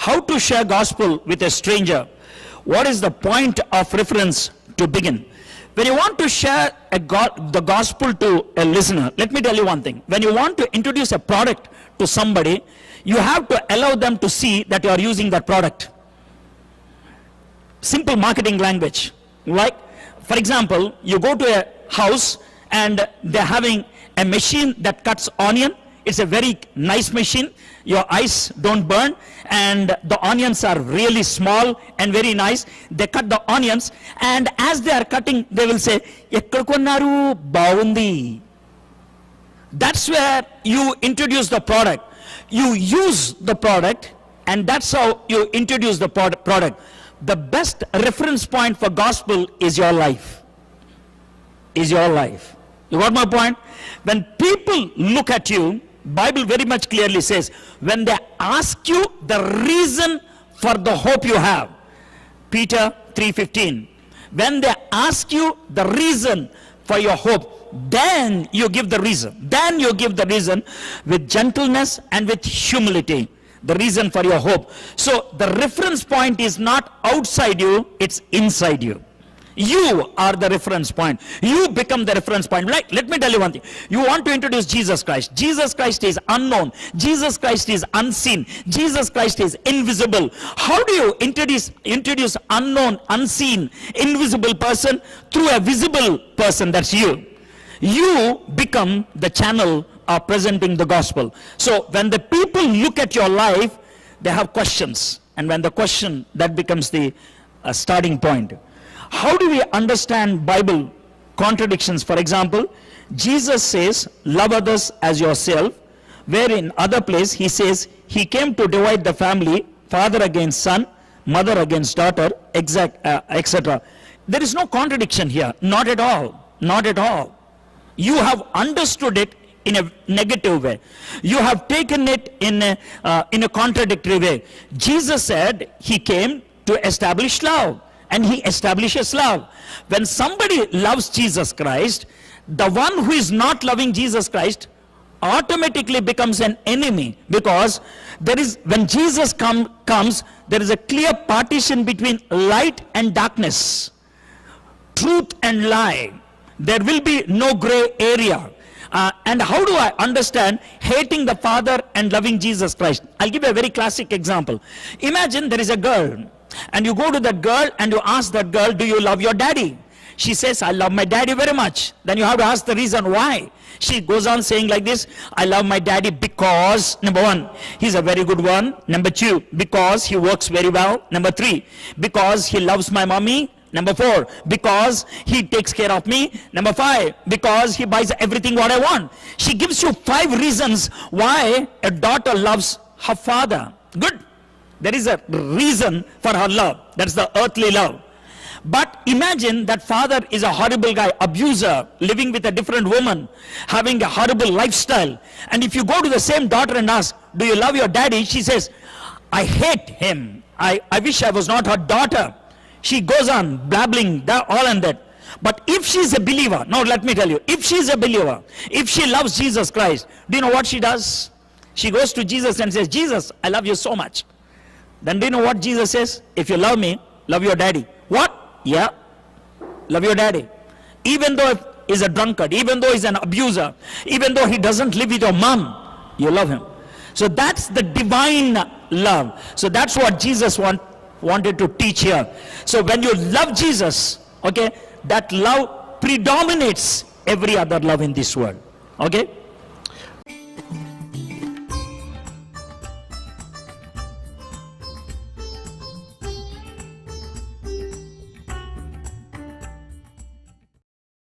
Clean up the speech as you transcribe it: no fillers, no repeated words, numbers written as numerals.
how to share gospel with a stranger. What is the point of reference to begin? When you want to share the gospel to a listener, let me tell you one thing. When you want to introduce a product to somebody, you have to allow them to see that you are using that product. Simple marketing language. Like, for example, you go to a house and they're having a machine that cuts onion. It's a very nice machine. Your eyes don't burn, and the onions are really small and very nice. They cut the onions, and as they are cutting, they will say, "Ekkada konnaru? Bagundi." That's where you introduce the product. You use the product, and that's how you introduce the product. The best reference point for gospel is your life. Is your life. You got my point? When people look at you, Bible very much clearly says, when they ask you the reason for the hope you have, Peter 3:15, when they ask you the reason for your hope, then you give the reason. Then you give the reason with gentleness and with humility, the reason for your hope. So the reference point is not outside you, it's inside you. You are the reference point. You become the reference point. Like, let me tell you one thing. You want to introduce Jesus Christ. Jesus Christ is unknown. Jesus Christ is unseen. Jesus Christ is invisible. How do you introduce unknown, unseen, invisible person through a visible person? That's you. You become the channel of presenting the gospel. So when the people look at your life, they have questions. And when the question, that becomes the starting point. How do we understand Bible contradictions? For example, Jesus says, love others as yourself, where in other place he says, he came to divide the family, father against son, mother against daughter, etc. There is no contradiction here, not at all, not at all. You have understood it in a negative way. You have taken it in a contradictory way. Jesus said he came to establish love. And he establishes love. When somebody loves Jesus Christ, the one who is not loving Jesus Christ automatically becomes an enemy, because when Jesus comes, there is a clear partition between light and darkness, truth and lie. There will be no gray area. And how do I understand hating the Father and loving Jesus Christ? I'll give you a very classic example. Imagine there is a girl, and you go to that girl and you ask that girl, do you love your daddy? She says, I love my daddy very much. Then you have to ask the reason why. She goes on saying like this, I love my daddy because, number one, he's a very good one. Number two, because he works very well. Number three, because he loves my mommy. Number four, because he takes care of me. Number five, because he buys everything what I want. She gives you 5 reasons why a daughter loves her father. Good. There is a reason for her love. That's the earthly love. But imagine that father is a horrible guy, abuser, living with a different woman, having a horrible lifestyle. And if you go to the same daughter and ask, do you love your daddy? She says, I hate him. I wish I was not her daughter. She goes on blabbling all and that. But if she's a believer, now let me tell you, if she's a believer, if she loves Jesus Christ, do you know what she does? She goes to Jesus and says, Jesus, I love you so much. Then do you know what Jesus says? If you love me, love your daddy. What? Yeah, love your daddy. Even though he's a drunkard, even though he's an abuser, even though he doesn't live with your mom, you love him. So that's the divine love. So that's what Jesus wanted to teach here. So when you love Jesus, okay, that love predominates every other love in this world. Okay.